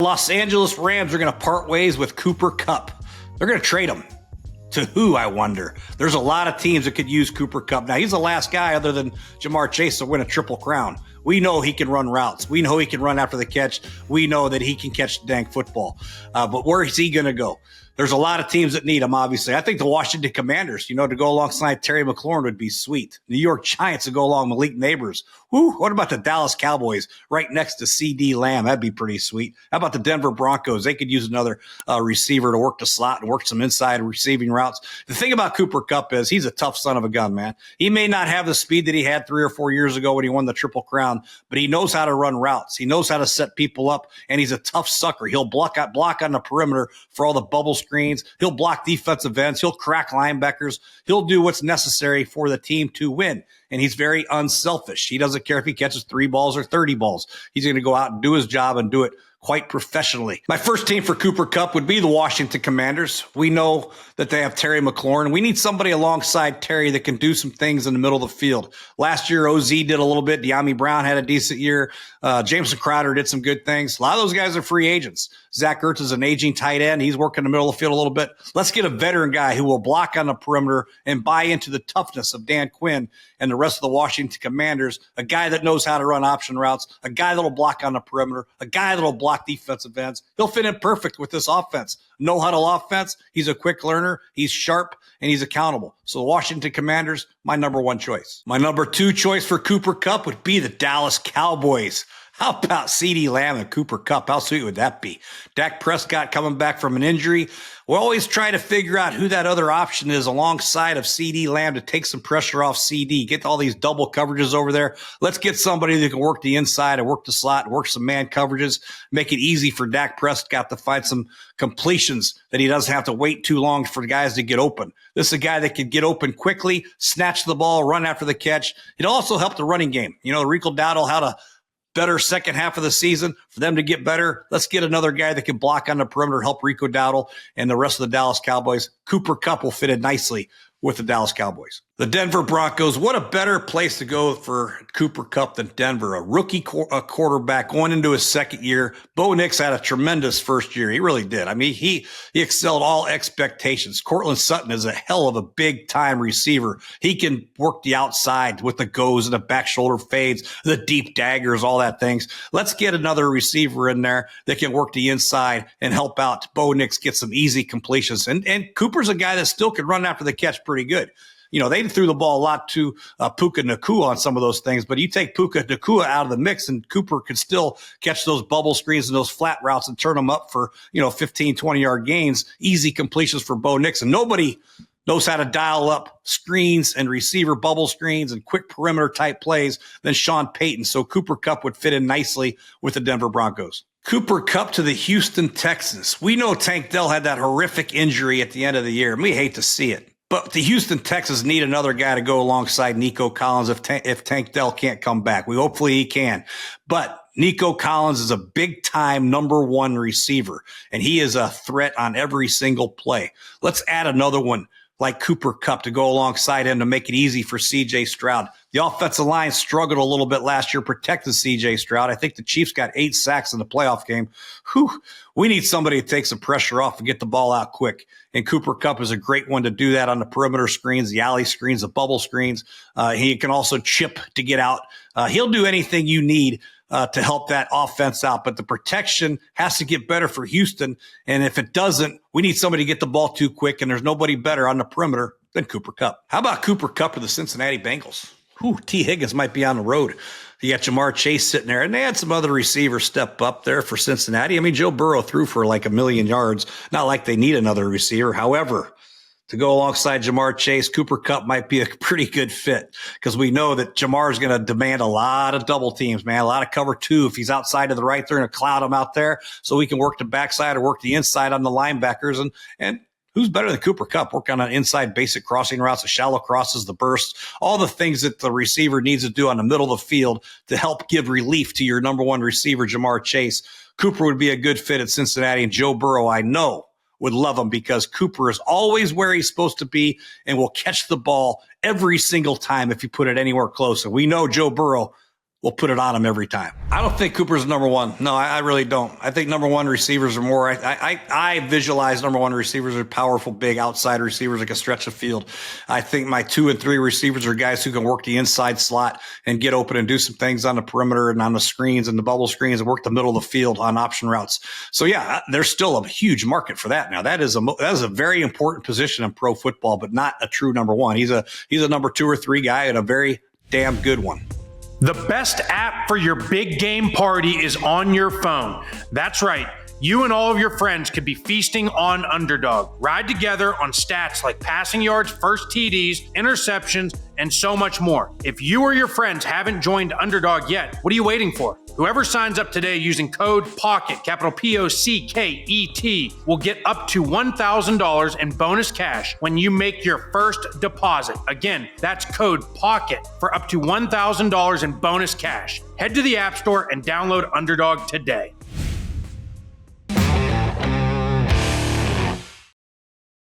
Los Angeles Rams are going to part ways with Cooper Kupp. They're going to trade him. To who, I wonder? There's a lot of teams that could use Cooper Kupp. Now, he's the last guy other than Jamar Chase to win a Triple Crown. We know he can run routes. We know he can run after the catch. We know that he can catch the dang football. But where is he going to go? There's a lot of teams that need him, obviously. I think the Washington Commanders, to go alongside Terry McLaurin would be sweet. New York Giants to go along Malik Neighbors. What about the Dallas Cowboys right next to C.D. Lamb? That'd be pretty sweet. How about the Denver Broncos? They could use another receiver to work the slot and work some inside receiving routes. The thing about Cooper Kupp is he's a tough son of a gun, man. He may not have the speed that he had 3 or 4 years ago when he won the Triple Crown, but he knows how to run routes. He knows how to set people up, and he's a tough sucker. He'll block on the perimeter for all the bubble screens. He'll block defensive ends. He'll crack linebackers. He'll do what's necessary for the team to win. And he's very unselfish. He doesn't care if he catches 3 balls or 30 balls. He's going to go out and do his job and do it quite professionally. My first team for Cooper Kupp would be the Washington Commanders. We know that they have Terry McLaurin. We need somebody alongside Terry that can do some things in the middle of the field. Last year, OZ did a little bit. De'Ami Brown had a decent year. Jameson Crowder did some good things. A lot of those guys are free agents. Zach Ertz is an aging tight end. He's working in the middle of the field a little bit. Let's get a veteran guy who will block on the perimeter and buy into the toughness of Dan Quinn and the rest of the Washington Commanders, a guy that knows how to run option routes, a guy that'll block on the perimeter, a guy that'll block defensive ends. He'll fit in perfect with this offense. No huddle offense. He's a quick learner. He's sharp and he's accountable. So the Washington Commanders, my number 1 choice. My number 2 choice for Cooper Kupp would be the Dallas Cowboys. How about C.D. Lamb and Cooper Kupp? How sweet would that be? Dak Prescott coming back from an injury. We're always trying to figure out who that other option is alongside of C.D. Lamb to take some pressure off C.D. Get all these double coverages over there. Let's get somebody that can work the inside and work the slot and work some man coverages. Make it easy for Dak Prescott to find some completions that he doesn't have to wait too long for guys to get open. This is a guy that can get open quickly, snatch the ball, run after the catch. It also helped the running game. Rico Dowdle had a better second half of the season. For them to get better, let's get another guy that can block on the perimeter, help Rico Dowdle and the rest of the Dallas Cowboys. Cooper Kupp will fit in nicely with the Dallas Cowboys. The Denver Broncos, what a better place to go for Cooper Kupp than Denver. A rookie quarterback going into his second year. Bo Nix had a tremendous first year. He really did. I mean, he excelled all expectations. Cortland Sutton is a hell of a big-time receiver. He can work the outside with the goes and the back shoulder fades, the deep daggers, all that things. Let's get another receiver in there that can work the inside and help out Bo Nix get some easy completions. And Cooper's a guy that still can run after the catch pretty good. They threw the ball a lot to Puka Nacua on some of those things, but you take Puka Nacua out of the mix and Cooper could still catch those bubble screens and those flat routes and turn them up for, 15, 20-yard gains, easy completions for Bo Nix. And nobody knows how to dial up screens and receiver bubble screens and quick perimeter type plays than Sean Payton. So Cooper Kupp would fit in nicely with the Denver Broncos. Cooper Kupp to the Houston Texans. We know Tank Dell had that horrific injury at the end of the year, and we hate to see it. But the Houston Texans need another guy to go alongside Nico Collins if Tank Dell can't come back. Hopefully he can. But Nico Collins is a big-time number 1 receiver, and he is a threat on every single play. Let's add another one like Cooper Kupp to go alongside him to make it easy for C.J. Stroud. The offensive line struggled a little bit last year protecting C.J. Stroud. I think the Chiefs got 8 sacks in the playoff game. We need somebody to take some pressure off and get the ball out quick. And Cooper Kupp is a great one to do that on the perimeter screens, the alley screens, the bubble screens. He can also chip to get out. He'll do anything you need to help that offense out. But the protection has to get better for Houston. And if it doesn't, we need somebody to get the ball too quick, and there's nobody better on the perimeter than Cooper Kupp. How about Cooper Kupp or the Cincinnati Bengals? T. Higgins might be on the road. You got Jamar Chase sitting there, and they had some other receivers step up there for Cincinnati. I mean, Joe Burrow threw for like 1,000,000 yards. Not like they need another receiver. However, to go alongside Jamar Chase, Cooper Kupp might be a pretty good fit because we know that Jamar is going to demand a lot of double teams, man, a lot of cover 2. If he's outside to the right, they're going to cloud him out there so we can work the backside or work the inside on the linebackers. And who's better than Cooper Kupp? Work on an inside basic crossing routes, the shallow crosses, the bursts, all the things that the receiver needs to do on the middle of the field to help give relief to your number 1 receiver, Jamar Chase. Cooper would be a good fit at Cincinnati, and Joe Burrow, I know, would love him because Cooper is always where he's supposed to be and will catch the ball every single time if you put it anywhere close. And we know Joe Burrow will put it on him every time. I don't think Cooper's number one. No, I really don't. I think number one receivers are more. I visualize number one receivers are powerful, big outside receivers that can stretch the field. I think my 2 and 3 receivers are guys who can work the inside slot and get open and do some things on the perimeter and on the screens and the bubble screens and work the middle of the field on option routes. So yeah, there's still a huge market for that. Now that is a very important position in pro football, but not a true number one. He's a number 2 or 3 guy and a very damn good one. The best app for your big game party is on your phone. That's right. You and all of your friends could be feasting on Underdog. Ride together on stats like passing yards, first TDs, interceptions, and so much more. If you or your friends haven't joined Underdog yet, what are you waiting for? Whoever signs up today using code POCKET, capital P-O-C-K-E-T, will get up to $1,000 in bonus cash when you make your first deposit. Again, that's code POCKET for up to $1,000 in bonus cash. Head to the App Store and download Underdog today.